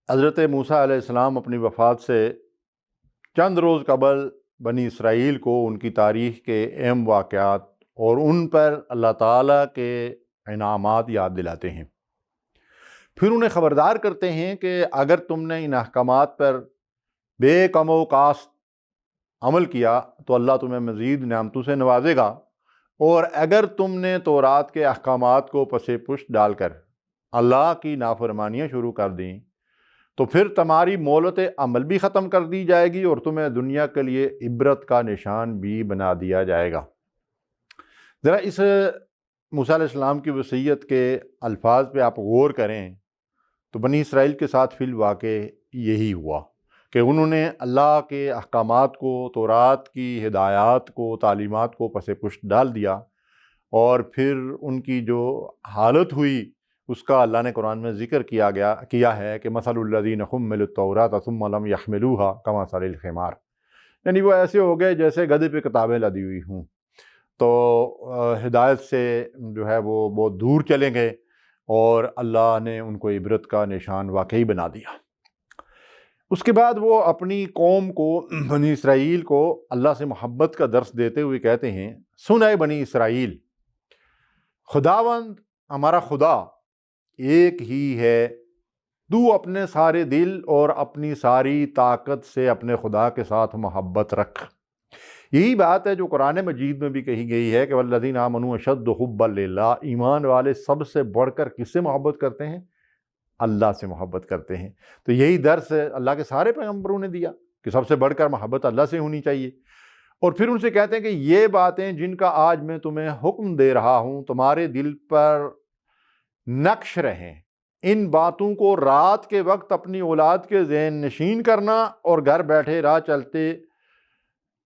حضرت موسیٰ علیہ السلام اپنی وفات سے چند روز قبل بنی اسرائیل کو ان کی تاریخ کے اہم واقعات اور ان پر اللہ تعالیٰ کے انعامات یاد دلاتے ہیں۔ پھر انہیں خبردار کرتے ہیں کہ اگر تم نے ان احکامات پر بے کم و کاست عمل کیا تو اللہ تمہیں مزید نعمتوں سے نوازے گا، اور اگر تم نے تورات کے احکامات کو پس پشت ڈال کر اللہ کی نافرمانیاں شروع کر دیں تو پھر تمہاری مہلت عمل بھی ختم کر دی جائے گی اور تمہیں دنیا کے لیے عبرت کا نشان بھی بنا دیا جائے گا۔ ذرا اس موسیٰ علیہ السلام کی وصیت کے الفاظ پہ آپ غور کریں تو بنی اسرائیل کے ساتھ فی الواقع یہی ہوا کہ انہوں نے اللہ کے احکامات کو، تورات کی ہدایات کو، تعلیمات کو پس پشت ڈال دیا، اور پھر ان کی جو حالت ہوئی اس کا اللہ نے قرآن میں ذکر کیا ہے کہ مثل الذین حملوا التوراۃ ثم لم یحملوها کمثل الحمار، یعنی وہ ایسے ہو گئے جیسے گدھے پہ کتابیں لدی ہوئی ہوں، تو ہدایت سے جو ہے وہ بہت دور چلے گئے اور اللہ نے ان کو عبرت کا نشان واقعی بنا دیا۔ اس کے بعد وہ اپنی قوم کو، بنی اسرائیل کو، اللہ سے محبت کا درس دیتے ہوئے کہتے ہیں، سن اے بنی اسرائیل، خداوند ہمارا خدا ایک ہی ہے، تو اپنے سارے دل اور اپنی ساری طاقت سے اپنے خدا کے ساتھ محبت رکھ۔ یہی بات ہے جو قرآن مجید میں بھی کہی گئی ہے کہ والذین آمنوا اشد حبا للہ، ایمان والے سب سے بڑھ کر کس سے محبت کرتے ہیں؟ اللہ سے محبت کرتے ہیں۔ تو یہی درس اللہ کے سارے پیغمبروں نے دیا کہ سب سے بڑھ کر محبت اللہ سے ہونی چاہیے، اور پھر ان سے کہتے ہیں کہ یہ باتیں جن کا آج میں تمہیں حکم دے رہا ہوں تمہارے دل پر نقش رہیں، ان باتوں کو رات کے وقت اپنی اولاد کے ذہن نشین کرنا، اور گھر بیٹھے راہ چلتے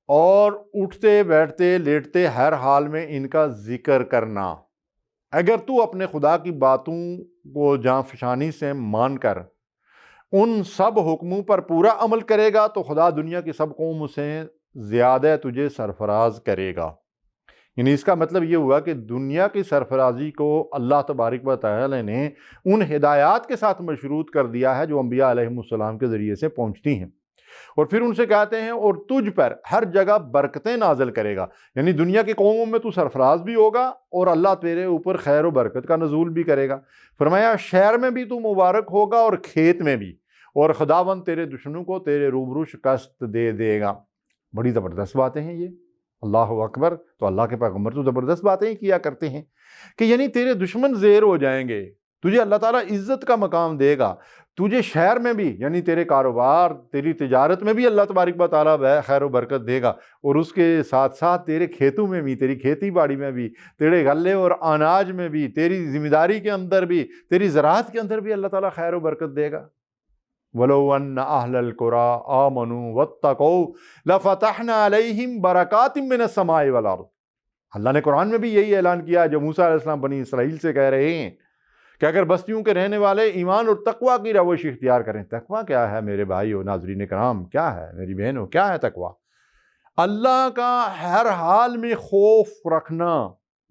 اور اٹھتے بیٹھتے لیٹتے ہر حال میں ان کا ذکر کرنا۔ اگر تو اپنے خدا کی باتوں کو جاں فشانی سے مان کر ان سب حکموں پر پورا عمل کرے گا تو خدا دنیا کی سب قوموں سے زیادہ تجھے سرفراز کرے گا۔ یعنی اس کا مطلب یہ ہوا کہ دنیا کی سرفرازی کو اللہ تبارک و تعالی نے ان ہدایات کے ساتھ مشروط کر دیا ہے جو انبیاء علیہ السلام کے ذریعے سے پہنچتی ہیں، اور پھر ان سے کہتے ہیں اور تجھ پر ہر جگہ برکتیں نازل کرے گا، یعنی دنیا کی قوموں میں تو سرفراز بھی ہوگا اور اللہ تیرے اوپر خیر و برکت کا نزول بھی کرے گا۔ فرمایا شہر میں بھی تو مبارک ہوگا اور کھیت میں بھی، اور خداوند تیرے دشمنوں کو تیرے روبرو شکست دے دے گا۔ بڑی زبردست باتیں ہیں یہ، اللہ اکبر۔ تو اللہ کے پیغمبر تو زبردست باتیں ہی کیا کرتے ہیں کہ یعنی تیرے دشمن زیر ہو جائیں گے، تجھے اللہ تعالیٰ عزت کا مقام دے گا، تجھے شہر میں بھی یعنی تیرے کاروبار، تیری تجارت میں بھی اللہ تبارک و تعالیٰ خیر و برکت دے گا، اور اس کے ساتھ ساتھ تیرے کھیتوں میں بھی، تیری کھیتی باڑی میں بھی، تیرے غلے اور اناج میں بھی، تیری ذمہ داری کے اندر بھی، تیری زراعت کے اندر بھی اللہ تعالیٰ خیر و برکت دے گا۔ وَلَوْ أَنَّ أَهْلَ الْقُرَىٰ آمَنُوا وَاتَّقَوْا لَفَتَحْنَا عَلَيْهِمْ بَرَكَاتٍ مِّنَ السَّمَاءِ وَالْأَرْضِ۔ اللہ نے قرآن میں بھی یہی اعلان کیا جو موسیٰ علیہ السلام بنی اسرائیل سے کہہ رہے ہیں کہ اگر بستیوں کے رہنے والے ایمان اور تقویٰ کی روش اختیار کریں۔ تقویٰ کیا ہے میرے بھائی و ناظرین کرام؟ کیا ہے میری بہنوں؟ کیا ہے تقویٰ؟ اللہ کا ہر حال میں خوف رکھنا،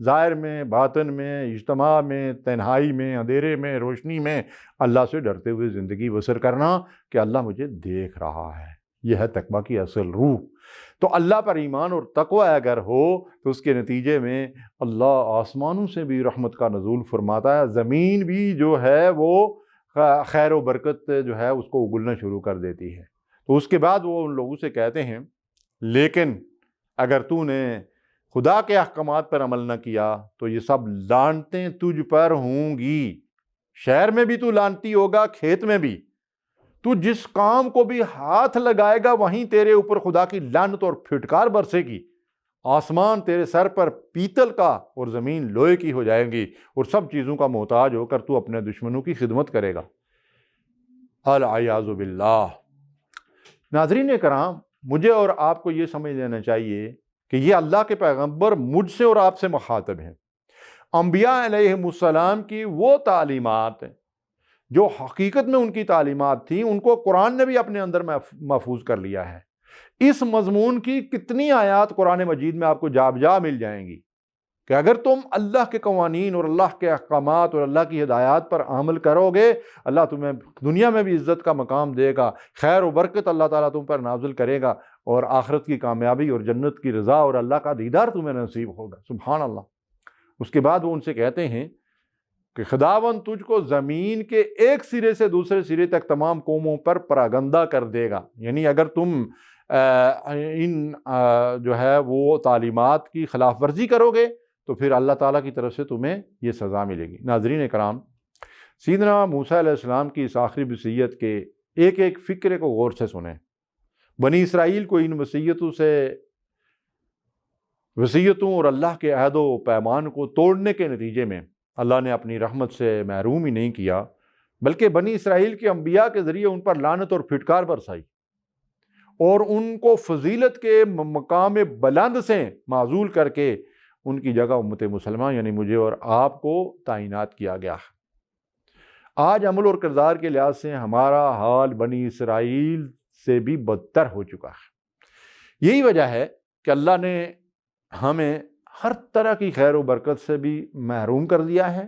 ظاہر میں، باطن میں، اجتماع میں، تنہائی میں، اندھیرے میں، روشنی میں، اللہ سے ڈرتے ہوئے زندگی بسر کرنا کہ اللہ مجھے دیکھ رہا ہے۔ یہ ہے تقویٰ کی اصل روح۔ تو اللہ پر ایمان اور تقویٰ اگر ہو تو اس کے نتیجے میں اللہ آسمانوں سے بھی رحمت کا نزول فرماتا ہے، زمین بھی جو ہے وہ خیر و برکت جو ہے اس کو اگلنا شروع کر دیتی ہے۔ تو اس کے بعد وہ ان لوگوں سے کہتے ہیں لیکن اگر تو نے خدا کے احکامات پر عمل نہ کیا تو یہ سب لعنتیں تجھ پر ہوں گی، شہر میں بھی تو لعنتی ہوگا، کھیت میں بھی، تو جس کام کو بھی ہاتھ لگائے گا وہیں تیرے اوپر خدا کی لعنت اور پھٹکار برسے گی، آسمان تیرے سر پر پیتل کا اور زمین لوہے کی ہو جائیں گی، اور سب چیزوں کا محتاج ہو کر تو اپنے دشمنوں کی خدمت کرے گا۔ العیاذ باللہ۔ ناظرین کرام، مجھے اور آپ کو یہ سمجھ لینا چاہیے کہ یہ اللہ کے پیغمبر مجھ سے اور آپ سے مخاطب ہیں۔ انبیاء علیہ السلام کی وہ تعلیمات جو حقیقت میں ان کی تعلیمات تھیں، ان کو قرآن نے بھی اپنے اندر محفوظ کر لیا ہے۔ اس مضمون کی کتنی آیات قرآن مجید میں آپ کو جا بجا مل جائیں گی کہ اگر تم اللہ کے قوانین اور اللہ کے احکامات اور اللہ کی ہدایات پر عمل کرو گے، اللہ تمہیں دنیا میں بھی عزت کا مقام دے گا، خیر و برکت اللہ تعالیٰ تم پر نازل کرے گا، اور آخرت کی کامیابی اور جنت کی رضا اور اللہ کا دیدار تمہیں نصیب ہوگا۔ سبحان اللہ۔ اس کے بعد وہ ان سے کہتے ہیں کہ خداوند تجھ کو زمین کے ایک سرے سے دوسرے سرے تک تمام قوموں پر پراگندہ کر دے گا، یعنی اگر تم ان جو ہے وہ تعلیمات کی خلاف ورزی کرو گے تو پھر اللہ تعالیٰ کی طرف سے تمہیں یہ سزا ملے گی۔ ناظرین کرام، سیدنا موسیٰ علیہ السلام کی اس آخری وصیت کے ایک ایک فکرے کو غور سے سنیں۔ بنی اسرائیل کو ان وصیتوں اور اللہ کے عہد و پیمان کو توڑنے کے نتیجے میں اللہ نے اپنی رحمت سے محروم ہی نہیں کیا، بلکہ بنی اسرائیل کے انبیاء کے ذریعے ان پر لعنت اور پھٹکار برسائی اور ان کو فضیلت کے مقام بلند سے معزول کر کے ان کی جگہ امت مسلمہ یعنی مجھے اور آپ کو تعینات کیا گیا۔ آج عمل اور کردار کے لحاظ سے ہمارا حال بنی اسرائیل سے بھی بدتر ہو چکا ہے۔ یہی وجہ ہے کہ اللہ نے ہمیں ہر طرح کی خیر و برکت سے بھی محروم کر دیا ہے،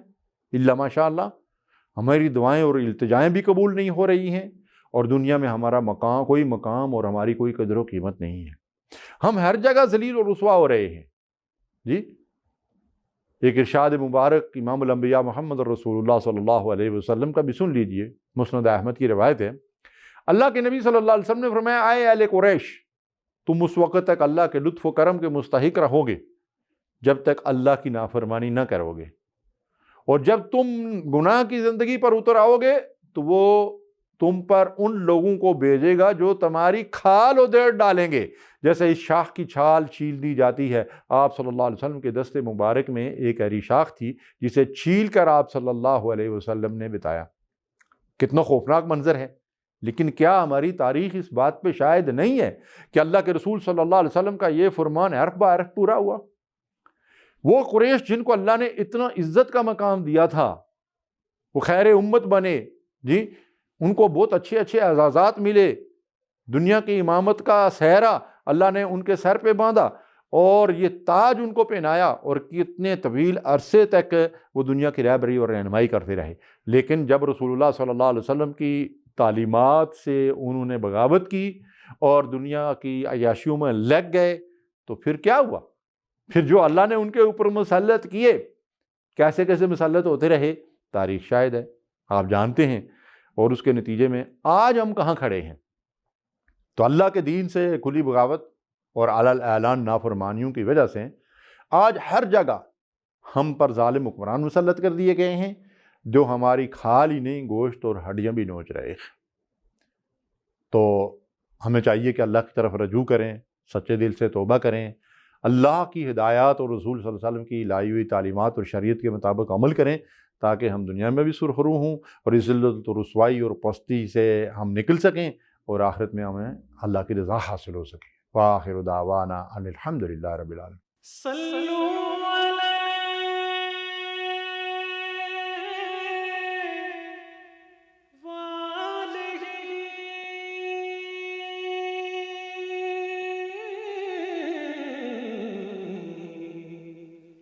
الا ماشاء اللہ۔ ہماری دعائیں اور التجائیں بھی قبول نہیں ہو رہی ہیں، اور دنیا میں ہمارا کوئی مقام اور ہماری کوئی قدر و قیمت نہیں ہے۔ ہم ہر جگہ ذلیل اور رسوا ہو رہے ہیں۔ جی، ایک ارشاد مبارک امام الانبیاء محمد رسول اللہ صلی اللہ علیہ وسلم کا بھی سن لیجئے، مسند احمد کی روایت ہے۔ اللہ کے نبی صلی اللہ علیہ وسلم نے فرمایا، اے اہل قریش، تم اس وقت تک اللہ کے لطف و کرم کے مستحق رہو گے جب تک اللہ کی نافرمانی نہ کرو گے، اور جب تم گناہ کی زندگی پر اتر آؤ گے تو وہ تم پر ان لوگوں کو بھیجے گا جو تمہاری کھال ادھیڑ ڈالیں گے، جیسے اس شاخ کی چھال چھیل دی جاتی ہے۔ آپ صلی اللہ علیہ وسلم کے دست مبارک میں ایک ایسی شاخ تھی جسے چھیل کر آپ صلی اللہ علیہ وسلم نے بتایا۔ کتنا خوفناک منظر ہے، لیکن کیا ہماری تاریخ اس بات پہ شاہد نہیں ہے کہ اللہ کے رسول صلی اللہ علیہ وسلم کا یہ فرمان حرف بہ حرف پورا ہوا؟ وہ قریش جن کو اللہ نے اتنا عزت کا مقام دیا تھا، وہ خیر امت بنے، جی، ان کو بہت اچھے اچھے اعزازات ملے، دنیا کی امامت کا سہرا اللہ نے ان کے سر پہ باندھا اور یہ تاج ان کو پہنایا، اور کتنے طویل عرصے تک وہ دنیا کی رہبری اور رہنمائی کرتے رہے۔ لیکن جب رسول اللہ صلی اللہ علیہ وسلم کی تعلیمات سے انہوں نے بغاوت کی اور دنیا کی عیاشیوں میں لگ گئے تو پھر کیا ہوا؟ پھر جو اللہ نے ان کے اوپر مسلط کیے کیسے کیسے مسلط ہوتے رہے، تاریخ شاہد ہے، آپ جانتے ہیں، اور اس کے نتیجے میں آج ہم کہاں کھڑے ہیں؟ تو اللہ کے دین سے کھلی بغاوت اور علی اعلان نافرمانیوں کی وجہ سے آج ہر جگہ ہم پر ظالم حکمران مسلط کر دیے گئے ہیں جو ہماری کھال ہی نہیں گوشت اور ہڈیاں بھی نوچ رہے ہیں۔ تو ہمیں چاہیے کہ اللہ کی طرف رجوع کریں، سچے دل سے توبہ کریں، اللہ کی ہدایات اور رسول صلی اللہ علیہ وسلم کی لائی ہوئی تعلیمات اور شریعت کے مطابق عمل کریں تاکہ ہم دنیا میں بھی سرخرو ہوں اور اس ذلت و رسوائی اور پستی سے ہم نکل سکیں اور آخرت میں ہمیں اللہ کی رضا حاصل ہو سکے۔ وآخر دعوانا ان الحمد للہ رب العالمین۔